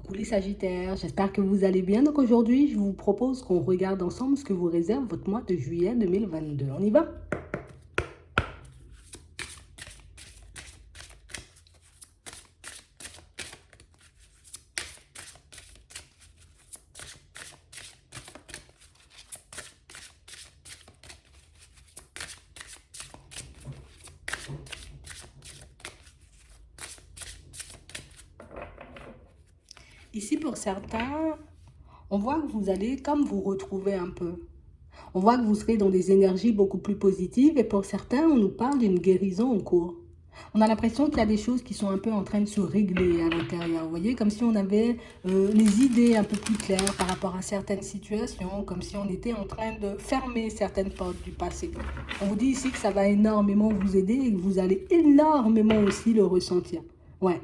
Coucou les Sagittaires, j'espère que vous allez bien. Donc aujourd'hui, je vous propose qu'on regarde ensemble ce que vous réserve votre mois de juillet 2022. On y va? Ici, pour certains, on voit que vous allez comme vous retrouver un peu. On voit que vous serez dans des énergies beaucoup plus positives et pour certains, on nous parle d'une guérison en cours. On a l'impression qu'il y a des choses qui sont un peu en train de se régler à l'intérieur. Vous voyez, comme si on avait les idées un peu plus claires par rapport à certaines situations, comme si on était en train de fermer certaines portes du passé. On vous dit ici que ça va énormément vous aider et que vous allez énormément aussi le ressentir. Ouais.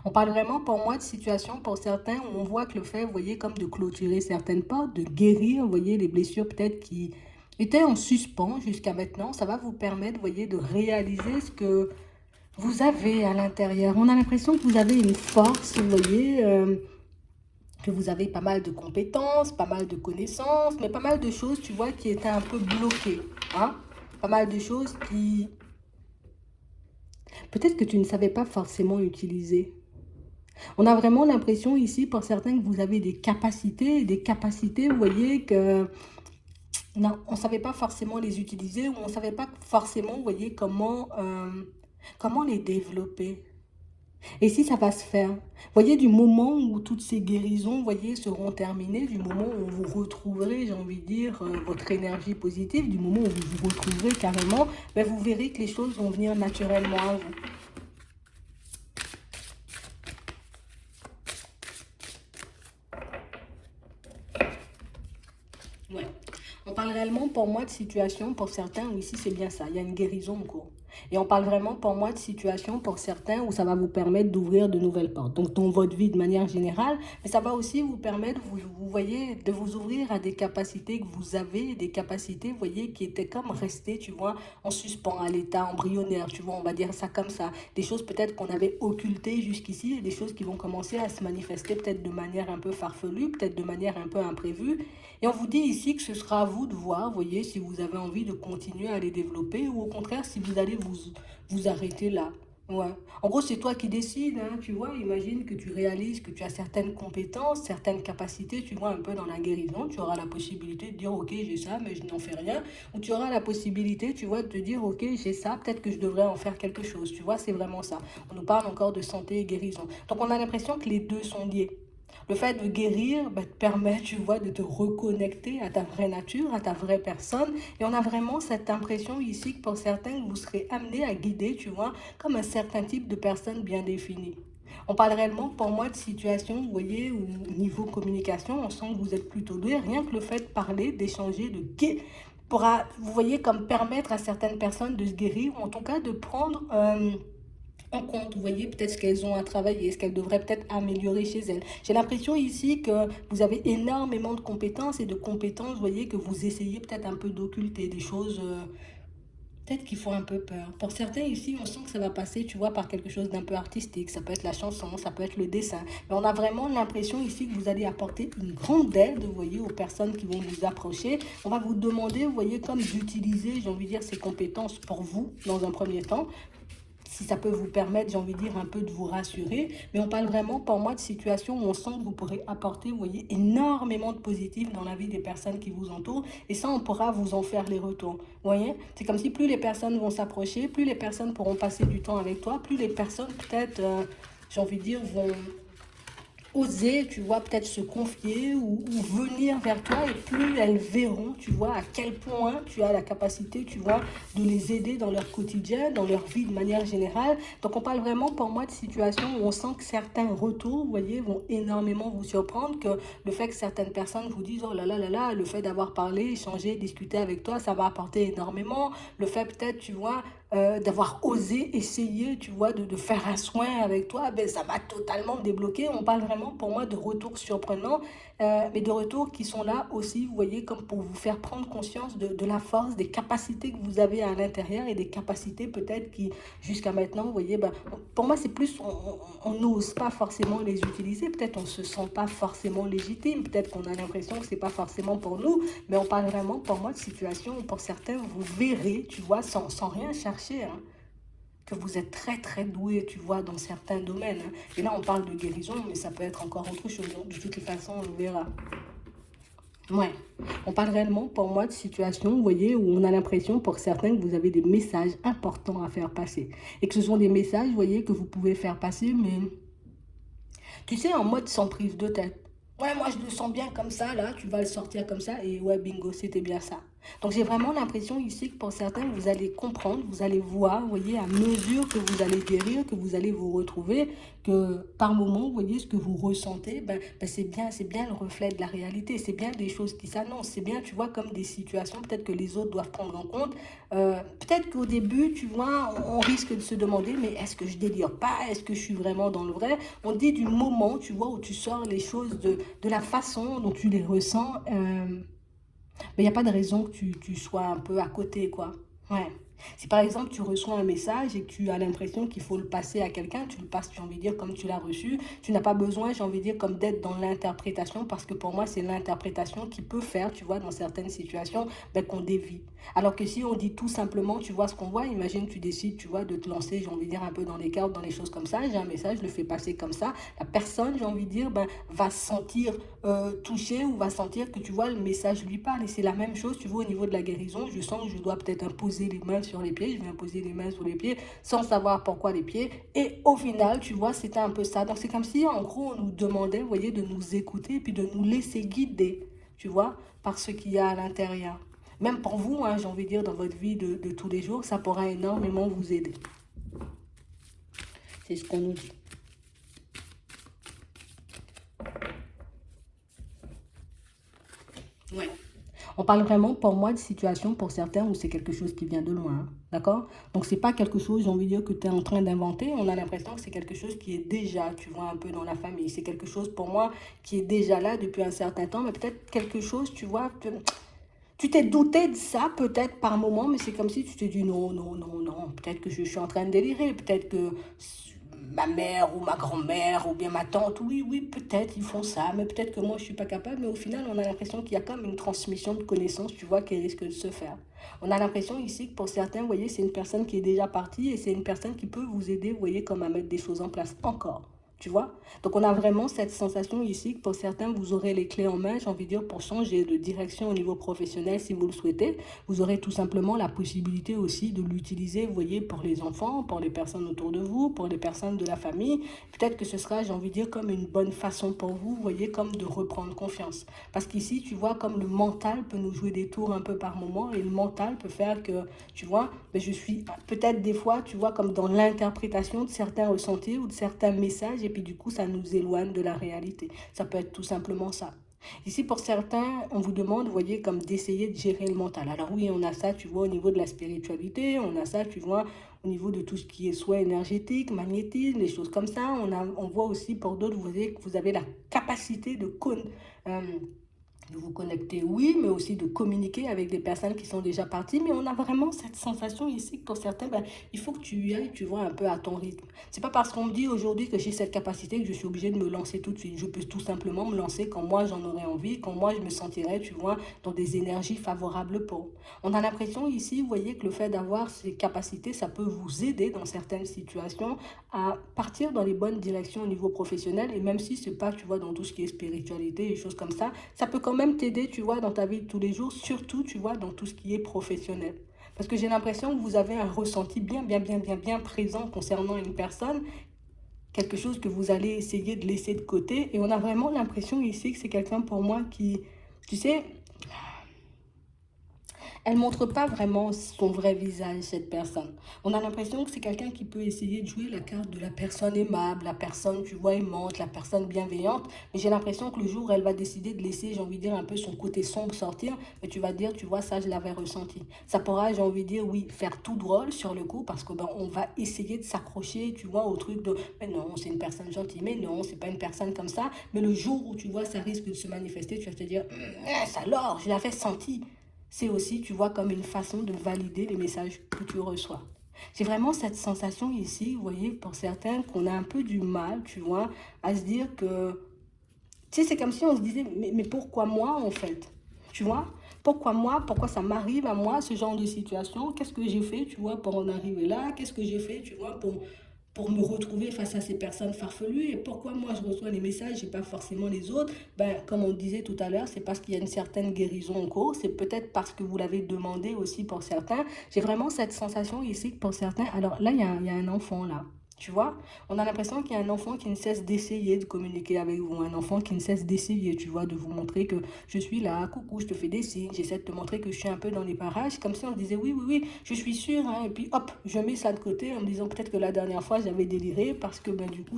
On parle vraiment pour moi de situation pour certains où on voit que le fait, vous voyez, comme de clôturer certaines portes, de guérir, vous voyez, les blessures peut-être qui étaient en suspens jusqu'à maintenant, ça va vous permettre, vous voyez, de réaliser ce que vous avez à l'intérieur. On a l'impression que vous avez une force, vous voyez, que vous avez pas mal de compétences, pas mal de connaissances, mais pas mal de choses, tu vois, qui étaient un peu bloquées. Hein? Pas mal de choses qui, peut-être que tu ne savais pas forcément utiliser. On a vraiment l'impression ici, pour certains, que vous avez des capacités, vous voyez, que non, on ne savait pas forcément les utiliser ou on ne savait pas forcément, vous voyez, comment les développer. Et si ça va se faire, voyez, du moment où toutes ces guérisons, voyez, seront terminées, du moment où vous retrouverez, j'ai envie de dire, votre énergie positive, du moment où vous vous retrouverez carrément, ben, vous verrez que les choses vont venir naturellement à vous. Ouais. On parle réellement pour moi de situation pour certains où ici c'est bien ça, il y a une guérison en cours. Et on parle vraiment pour moi de situation pour certains où ça va vous permettre d'ouvrir de nouvelles portes. Donc dans votre vie de manière générale, mais ça va aussi vous permettre, vous voyez, de vous ouvrir à des capacités que vous avez, des capacités, vous voyez, qui étaient comme restées, tu vois, en suspens, à l'état embryonnaire, tu vois, on va dire ça comme ça. Des choses peut-être qu'on avait occultées jusqu'ici et des choses qui vont commencer à se manifester peut-être de manière un peu farfelue, peut-être de manière un peu imprévue. Et on vous dit ici que ce sera à vous de voir, voyez, si vous avez envie de continuer à les développer ou au contraire si vous allez vous arrêter là. Ouais. En gros, c'est toi qui décides, hein, tu vois. Imagine que tu réalises que tu as certaines compétences, certaines capacités, tu vois, un peu dans la guérison. Tu auras la possibilité de dire, ok, j'ai ça, mais je n'en fais rien. Ou tu auras la possibilité, tu vois, de te dire, ok, j'ai ça, peut-être que je devrais en faire quelque chose. Tu vois, c'est vraiment ça. On nous parle encore de santé et guérison. Donc, on a l'impression que les deux sont liés. Le fait de guérir te permet, tu vois, de te reconnecter à ta vraie nature, à ta vraie personne. Et on a vraiment cette impression ici que pour certains, vous serez amené à guider, tu vois, comme un certain type de personne bien définie. On parle réellement, pour moi, de situation, vous voyez, au niveau communication, on sent que vous êtes plutôt doué. Rien que le fait de parler, d'échanger, de guérir, pourra, vous voyez, comme permettre à certaines personnes de se guérir, ou en tout cas de prendre en compte, vous voyez, peut-être ce qu'elles ont à travailler, ce qu'elles devraient peut-être améliorer chez elles. J'ai l'impression ici que vous avez énormément de compétences et de compétences, vous voyez, que vous essayez peut-être un peu d'occulter, des choses peut-être qui font un peu peur. Pour certains ici, on sent que ça va passer, tu vois, par quelque chose d'un peu artistique. Ça peut être la chanson, ça peut être le dessin. Mais on a vraiment l'impression ici que vous allez apporter une grande aide, vous voyez, aux personnes qui vont vous approcher. On va vous demander, vous voyez, comme d'utiliser, j'ai envie de dire, ces compétences pour vous, dans un premier temps, si ça peut vous permettre, j'ai envie de dire, un peu de vous rassurer. Mais on parle vraiment, pour moi, de situations où on sent que vous pourrez apporter, vous voyez, énormément de positif dans la vie des personnes qui vous entourent. Et ça, on pourra vous en faire les retours. Vous voyez, c'est comme si plus les personnes vont s'approcher, plus les personnes pourront passer du temps avec toi, plus les personnes, peut-être, j'ai envie de dire, vont oser, tu vois, peut-être se confier ou venir vers toi et plus elles verront, tu vois, à quel point tu as la capacité, tu vois, de les aider dans leur quotidien, dans leur vie de manière générale. Donc, on parle vraiment pour moi de situations où on sent que certains retours, vous voyez, vont énormément vous surprendre, que le fait que certaines personnes vous disent, oh là là, le fait d'avoir parlé, échangé, discuté avec toi, ça va apporter énormément. Le fait peut-être, tu vois, d'avoir osé essayer, tu vois, de faire un soin avec toi, ben, ça m'a totalement débloqué. On parle vraiment pour moi de retours surprenants, mais de retours qui sont là aussi, vous voyez, comme pour vous faire prendre conscience de la force, des capacités que vous avez à l'intérieur et des capacités peut-être qui, jusqu'à maintenant, vous voyez, ben, pour moi, c'est plus, on n'ose pas forcément les utiliser, peut-être on ne se sent pas forcément légitime, peut-être qu'on a l'impression que ce n'est pas forcément pour nous, mais on parle vraiment pour moi de situation où pour certains, vous verrez, tu vois, sans rien chercher, hein, que vous êtes très très doué, tu vois, dans certains domaines, hein. Et là, on parle de guérison, mais ça peut être encore autre chose. Donc, de toutes les façons, on verra. Ouais, on parle réellement pour moi de situation, vous voyez, où on a l'impression pour certains que vous avez des messages importants à faire passer. Et que ce sont des messages, vous voyez, que vous pouvez faire passer, mais tu sais, en mode sans prise de tête. Ouais, moi je le sens bien comme ça, là, tu vas le sortir comme ça, et ouais, bingo, c'était bien ça. Donc j'ai vraiment l'impression ici que pour certains, vous allez comprendre, vous allez voir, vous voyez, à mesure que vous allez guérir, que vous allez vous retrouver, que par moment, vous voyez, ce que vous ressentez, c'est bien le reflet de la réalité, c'est bien des choses qui s'annoncent, c'est bien, tu vois, comme des situations peut-être que les autres doivent prendre en compte. Peut-être qu'au début, tu vois, on risque de se demander, mais est-ce que je délire pas? Est-ce que je suis vraiment dans le vrai? On dit du moment, tu vois, où tu sors les choses de la façon dont tu les ressens, mais il n'y a pas de raison que tu sois un peu à côté, quoi. Ouais. Si par exemple tu reçois un message et que tu as l'impression qu'il faut le passer à quelqu'un, tu le passes, j'ai envie de dire, comme tu l'as reçu. Tu n'as pas besoin, j'ai envie de dire, comme d'être dans l'interprétation, parce que pour moi, c'est l'interprétation qui peut faire, tu vois, dans certaines situations, ben, qu'on dévie. Alors que si on dit tout simplement, tu vois ce qu'on voit, imagine tu décides, tu vois, de te lancer, j'ai envie de dire, un peu dans les cartes, dans les choses comme ça, j'ai un message, je le fais passer comme ça, la personne, j'ai envie de dire, ben, va se sentir touchée ou va sentir que, tu vois, le message lui parle. Et c'est la même chose, tu vois, au niveau de la guérison, je sens que je dois peut-être imposer les mains sur les pieds, je vais imposer les mains sur les pieds sans savoir pourquoi les pieds. Et au final, tu vois, c'était un peu ça. Donc c'est comme si, en gros, on nous demandait, vous voyez, de nous écouter et puis de nous laisser guider, tu vois, par ce qu'il y a à l'intérieur. Même pour vous, hein, j'ai envie de dire, dans votre vie de tous les jours, ça pourra énormément vous aider. C'est ce qu'on nous dit. Ouais. On parle vraiment, pour moi, de situation pour certains où c'est quelque chose qui vient de loin, hein, d'accord? Donc, c'est pas quelque chose, j'ai envie de dire, que tu es en train d'inventer. On a l'impression que c'est quelque chose qui est déjà, tu vois, un peu dans la famille. C'est quelque chose, pour moi, qui est déjà là depuis un certain temps, mais peut-être quelque chose, tu vois, tu t'es douté de ça, peut-être, par moment, mais c'est comme si tu t'es dit non, non, non, non, peut-être que je suis en train de délirer, peut-être que ma mère ou ma grand-mère ou bien ma tante, oui, oui, peut-être ils font ça, mais peut-être que moi je suis pas capable, mais au final on a l'impression qu'il y a comme une transmission de connaissances, tu vois, qui risque de se faire. On a l'impression ici que pour certains, vous voyez, c'est une personne qui est déjà partie et c'est une personne qui peut vous aider, vous voyez, comme à mettre des choses en place encore. Tu vois? Donc on a vraiment cette sensation ici que pour certains, vous aurez les clés en main, j'ai envie de dire, pour changer de direction au niveau professionnel si vous le souhaitez. Vous aurez tout simplement la possibilité aussi de l'utiliser, vous voyez, pour les enfants, pour les personnes autour de vous, pour les personnes de la famille. Peut-être que ce sera, j'ai envie de dire, comme une bonne façon pour vous, vous voyez, comme de reprendre confiance. Parce qu'ici, tu vois, comme le mental peut nous jouer des tours un peu par moment et le mental peut faire que, tu vois, mais je suis peut-être des fois, tu vois, comme dans l'interprétation de certains ressentis ou de certains messages et puis du coup, ça nous éloigne de la réalité. Ça peut être tout simplement ça. Ici, pour certains, on vous demande, vous voyez, comme d'essayer de gérer le mental. Alors oui, on a ça, tu vois, au niveau de la spiritualité, on a ça, tu vois, au niveau de tout ce qui est soit énergétique, magnétisme, les choses comme ça. On voit aussi pour d'autres, vous voyez, que vous avez la capacité euh, de vous connecter, oui, mais aussi de communiquer avec des personnes qui sont déjà parties. Mais on a vraiment cette sensation ici que pour certains, ben, il faut que tu y ailles, tu vois, un peu à ton rythme. C'est pas parce qu'on me dit aujourd'hui que j'ai cette capacité que je suis obligée de me lancer tout de suite. Je peux tout simplement me lancer quand moi j'en aurai envie, quand moi je me sentirai, tu vois, dans des énergies favorables pour. On a l'impression ici, vous voyez, que le fait d'avoir ces capacités, ça peut vous aider dans certaines situations à partir dans les bonnes directions au niveau professionnel. Et même si c'est pas, tu vois, dans tout ce qui est spiritualité et choses comme ça peut quand même t'aider, tu vois, dans ta vie de tous les jours, surtout, tu vois, dans tout ce qui est professionnel. Parce que j'ai l'impression que vous avez un ressenti bien présent concernant une personne, quelque chose que vous allez essayer de laisser de côté. Et on a vraiment l'impression ici que c'est quelqu'un pour moi qui, tu sais, elle montre pas vraiment son vrai visage, cette personne. On a l'impression que c'est quelqu'un qui peut essayer de jouer la carte de la personne aimable, la personne, tu vois, aimante, la personne bienveillante. Mais j'ai l'impression que le jour où elle va décider de laisser, j'ai envie de dire, un peu son côté sombre sortir, mais tu vas dire, tu vois, ça, je l'avais ressenti. Ça pourra, j'ai envie de dire, oui, faire tout drôle sur le coup, parce que ben, on va essayer de s'accrocher, tu vois, au truc de, mais non, c'est une personne gentille, mais non, c'est pas une personne comme ça. Mais le jour où tu vois, ça risque de se manifester, tu vas te dire, ça alors, je l'avais senti. C'est aussi, tu vois, comme une façon de valider les messages que tu reçois. J'ai vraiment cette sensation ici, vous voyez, pour certains, qu'on a un peu du mal, tu vois, à se dire que, tu sais, c'est comme si on se disait, mais pourquoi moi, en fait? Tu vois? Pourquoi moi? Pourquoi ça m'arrive à moi, ce genre de situation? Qu'est-ce que j'ai fait, tu vois, pour en arriver là? Qu'est-ce que j'ai fait, tu vois, pour me retrouver face à ces personnes farfelues? Et pourquoi moi, je reçois les messages et pas forcément les autres? Ben, comme on disait tout à l'heure, c'est parce qu'il y a une certaine guérison en cours. C'est peut-être parce que vous l'avez demandé aussi pour certains. J'ai vraiment cette sensation ici que pour certains... Alors là, il y a un enfant, là. Tu vois, on a l'impression qu'il y a un enfant qui ne cesse d'essayer de communiquer avec vous, un enfant qui ne cesse d'essayer, tu vois, de vous montrer que je suis là, coucou, je te fais des signes, j'essaie de te montrer que je suis un peu dans les parages, comme si on se disait oui, oui, oui, je suis sûre, hein, et puis hop, je mets ça de côté en me disant peut-être que la dernière fois j'avais déliré parce que ben, du coup,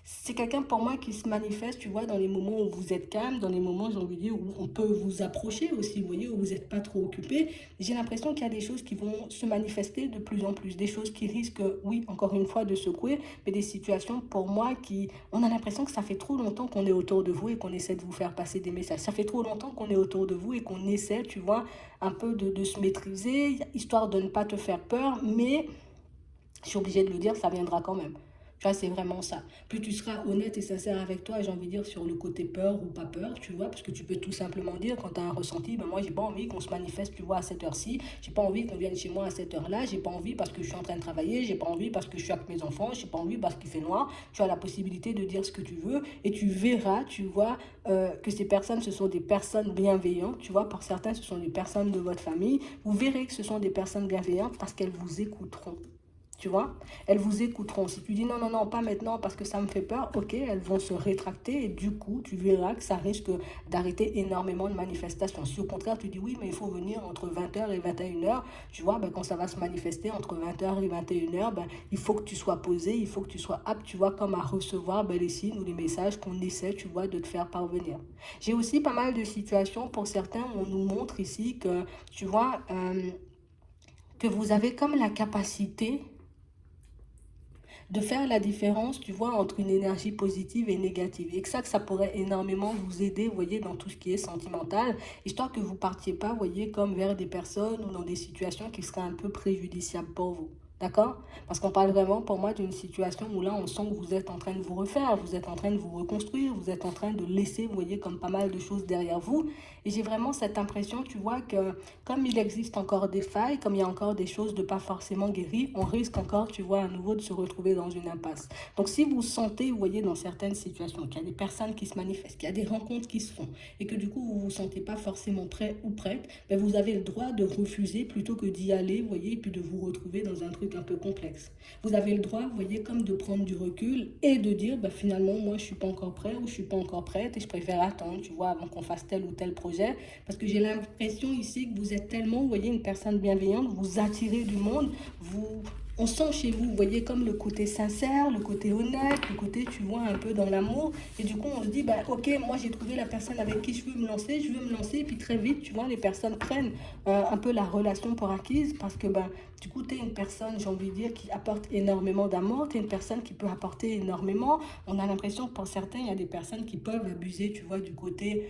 c'est quelqu'un pour moi qui se manifeste, tu vois, dans les moments où vous êtes calme, dans les moments, j'ai envie de dire, où on peut vous approcher aussi, vous voyez, où vous n'êtes pas trop occupé. J'ai l'impression qu'il y a des choses qui vont se manifester de plus en plus, des choses qui risquent, oui, encore une fois, de secouer, mais des situations pour moi qui, on a l'impression que ça fait trop longtemps qu'on est autour de vous et qu'on essaie de vous faire passer des messages. Ça fait trop longtemps qu'on est autour de vous et qu'on essaie, tu vois, un peu de se maîtriser, histoire de ne pas te faire peur, mais je suis obligée de le dire, ça viendra quand même. Tu vois, c'est vraiment ça. Plus tu seras honnête et sincère avec toi, j'ai envie de dire, sur le côté peur ou pas peur, tu vois, parce que tu peux tout simplement dire, quand tu as un ressenti, ben moi, j'ai pas envie qu'on se manifeste, tu vois, à cette heure-ci, j'ai pas envie qu'on vienne chez moi à cette heure-là, j'ai pas envie parce que je suis en train de travailler, j'ai pas envie parce que je suis avec mes enfants, j'ai pas envie parce qu'il fait noir. Tu as la possibilité de dire ce que tu veux et tu verras, tu vois, que ces personnes, ce sont des personnes bienveillantes, tu vois, pour certains, ce sont des personnes de votre famille. Vous verrez que ce sont des personnes bienveillantes parce qu'elles vous écouteront. Tu vois, elles vous écouteront. Si tu dis non, non, non, pas maintenant parce que ça me fait peur, ok, elles vont se rétracter et du coup, tu verras que ça risque d'arrêter énormément de manifestations. Si au contraire, tu dis oui, mais il faut venir entre 20h et 21h, tu vois, ben, quand ça va se manifester entre 20h et 21h, ben, il faut que tu sois posé, il faut que tu sois apte, tu vois, comme à recevoir ben, les signes ou les messages qu'on essaie, tu vois, de te faire parvenir. J'ai aussi pas mal de situations pour certains où on nous montre ici que, tu vois, que vous avez comme la capacité de faire la différence, tu vois, entre une énergie positive et négative. Et que ça pourrait énormément vous aider, vous voyez, dans tout ce qui est sentimental, histoire que vous partiez pas, vous voyez, comme vers des personnes ou dans des situations qui seraient un peu préjudiciables pour vous. D'accord? Parce qu'on parle vraiment pour moi d'une situation où là, on sent que vous êtes en train de vous refaire, vous êtes en train de vous reconstruire, vous êtes en train de laisser, vous voyez, comme pas mal de choses derrière vous. Et j'ai vraiment cette impression, tu vois, que comme il existe encore des failles, comme il y a encore des choses de pas forcément guéries, on risque encore, tu vois, à nouveau de se retrouver dans une impasse. Donc si vous sentez, vous voyez, dans certaines situations, qu'il y a des personnes qui se manifestent, qu'il y a des rencontres qui se font, et que du coup, vous vous sentez pas forcément prêt ou prête, ben vous avez le droit de refuser plutôt que d'y aller, vous voyez, et puis de vous retrouver dans un truc un peu complexe. Vous avez le droit, vous voyez, comme de prendre du recul et de dire, ben finalement, moi, je suis pas encore prêt ou je suis pas encore prête et je préfère attendre, tu vois, avant qu'on fasse tel ou tel projet, parce que j'ai l'impression ici que vous êtes tellement, vous voyez, une personne bienveillante, vous attirez du monde, on sent chez vous, vous voyez, comme le côté sincère, le côté honnête, le côté, tu vois, un peu dans l'amour. Et du coup, on se dit, bah, ok, moi, j'ai trouvé la personne avec qui je veux me lancer. Et puis très vite, tu vois, les personnes prennent un peu la relation pour acquise parce que, bah, du coup, tu es une personne, j'ai envie de dire, qui apporte énormément d'amour. Tu es une personne qui peut apporter énormément. On a l'impression que pour certains, il y a des personnes qui peuvent abuser, tu vois, du côté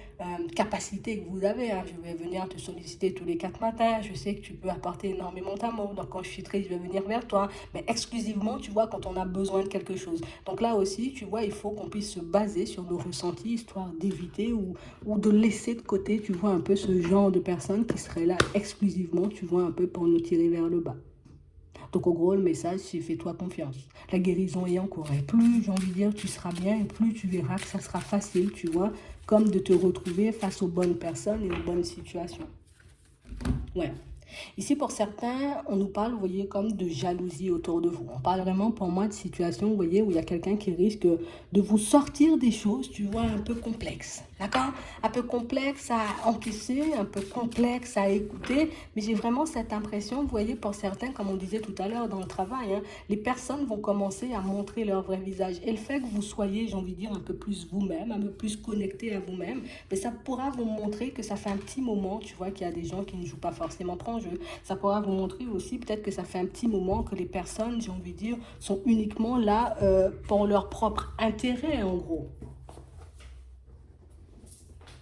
capacité que vous avez. Hein. Je vais venir te solliciter tous les 4 matins. Je sais que tu peux apporter énormément d'amour. Donc, quand je suis triste, je vais venir vers toi, mais exclusivement, tu vois, quand on a besoin de quelque chose. Donc là aussi, tu vois, il faut qu'on puisse se baser sur nos ressentis, histoire d'éviter ou de laisser de côté, tu vois, un peu ce genre de personnes qui seraient là exclusivement, tu vois, un peu pour nous tirer vers le bas. Donc, au gros, le message, c'est fais-toi confiance. La guérison est en cours. Et plus, j'ai envie de dire, tu seras bien, et plus tu verras que ça sera facile, tu vois, comme de te retrouver face aux bonnes personnes et aux bonnes situations. Ouais. Ici, pour certains, on nous parle, vous voyez, comme de jalousie autour de vous. On parle vraiment, pour moi, de situation, vous voyez, où il y a quelqu'un qui risque de vous sortir des choses, tu vois, un peu complexes. D'accord? Un peu complexe à encaisser, un peu complexe à écouter. Mais j'ai vraiment cette impression, vous voyez, pour certains, comme on disait tout à l'heure dans le travail, hein, les personnes vont commencer à montrer leur vrai visage. Et le fait que vous soyez, j'ai envie de dire, un peu plus vous-même, un peu plus connecté à vous-même, mais ça pourra vous montrer que ça fait un petit moment, tu vois, qu'il y a des gens qui ne jouent pas forcément franc jeu. Ça pourra vous montrer aussi peut-être que ça fait un petit moment que les personnes, j'ai envie de dire, sont uniquement là pour leur propre intérêt, en gros.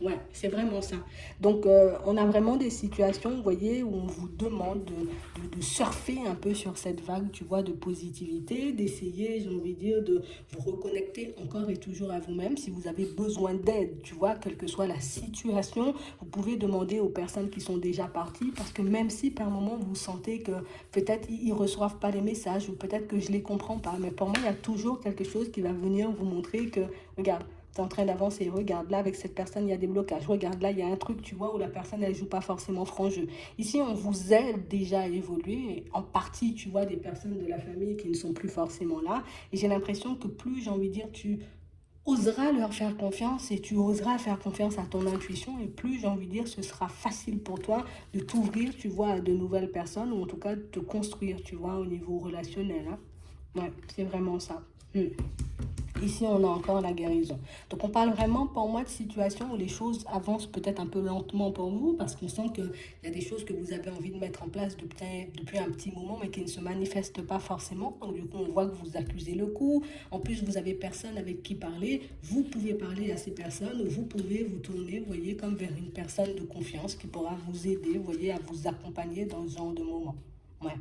Ouais, c'est vraiment ça. Donc, on a vraiment des situations, vous voyez, où on vous demande de surfer un peu sur cette vague, tu vois, de positivité, d'essayer, j'ai envie de dire, de vous reconnecter encore et toujours à vous-même. Si vous avez besoin d'aide, tu vois, quelle que soit la situation, vous pouvez demander aux personnes qui sont déjà parties, parce que même si par moment vous sentez que peut-être ils ne reçoivent pas les messages, ou peut-être que je ne les comprends pas, mais pour moi, il y a toujours quelque chose qui va venir vous montrer que, regarde, tu es en train d'avancer, regarde là avec cette personne il y a des blocages, regarde là il y a un truc tu vois où la personne elle joue pas forcément franc jeu. Ici on vous aide déjà à évoluer, en partie tu vois des personnes de la famille qui ne sont plus forcément là et j'ai l'impression que plus j'ai envie de dire tu oseras leur faire confiance et tu oseras faire confiance à ton intuition et plus j'ai envie de dire ce sera facile pour toi de t'ouvrir tu vois à de nouvelles personnes ou en tout cas de te construire tu vois au niveau relationnel, hein. Ouais, c'est vraiment ça. Hmm. Ici, on a encore la guérison. Donc, on parle vraiment, pour moi, de situations où les choses avancent peut-être un peu lentement pour vous, parce qu'on sent qu'il y a des choses que vous avez envie de mettre en place depuis un petit moment, mais qui ne se manifestent pas forcément. Donc, du coup, on voit que vous accusez le coup. En plus, vous avez personne avec qui parler. Vous pouvez parler à ces personnes, ou vous pouvez vous tourner, vous voyez, comme vers une personne de confiance qui pourra vous aider, vous voyez, à vous accompagner dans ce genre de moment. Ouais.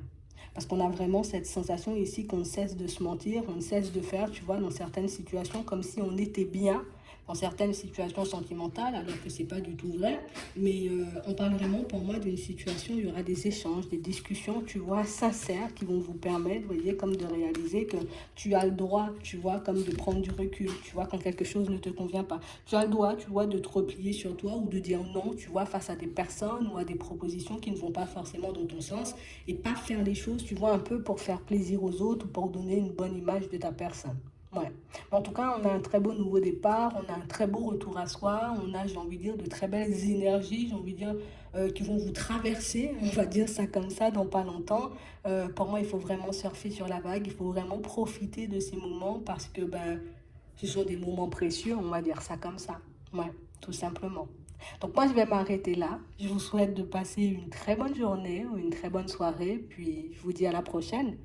Parce qu'on a vraiment cette sensation ici qu'on ne cesse de se mentir, on ne cesse de faire, tu vois, dans certaines situations, comme si on était bien, dans certaines situations sentimentales, alors que c'est pas du tout vrai. Mais on parle vraiment, pour moi, d'une situation où il y aura des échanges, des discussions, tu vois, sincères, qui vont vous permettre, vous voyez, comme de réaliser que tu as le droit, tu vois, comme de prendre du recul, tu vois, quand quelque chose ne te convient pas. Tu as le droit, tu vois, de te replier sur toi ou de dire non, tu vois, face à des personnes ou à des propositions qui ne vont pas forcément dans ton sens et pas faire les choses, tu vois, un peu pour faire plaisir aux autres ou pour donner une bonne image de ta personne. Ouais. Mais en tout cas, on a un très beau nouveau départ, on a un très beau retour à soi, on a, j'ai envie de dire, de très belles énergies, j'ai envie de dire, qui vont vous traverser, on va dire ça comme ça, dans pas longtemps. Pour moi, il faut vraiment surfer sur la vague, il faut vraiment profiter de ces moments parce que ben, ce sont des moments précieux, on va dire ça comme ça. Ouais, tout simplement. Donc moi, je vais m'arrêter là. Je vous souhaite de passer une très bonne journée ou une très bonne soirée, puis je vous dis à la prochaine.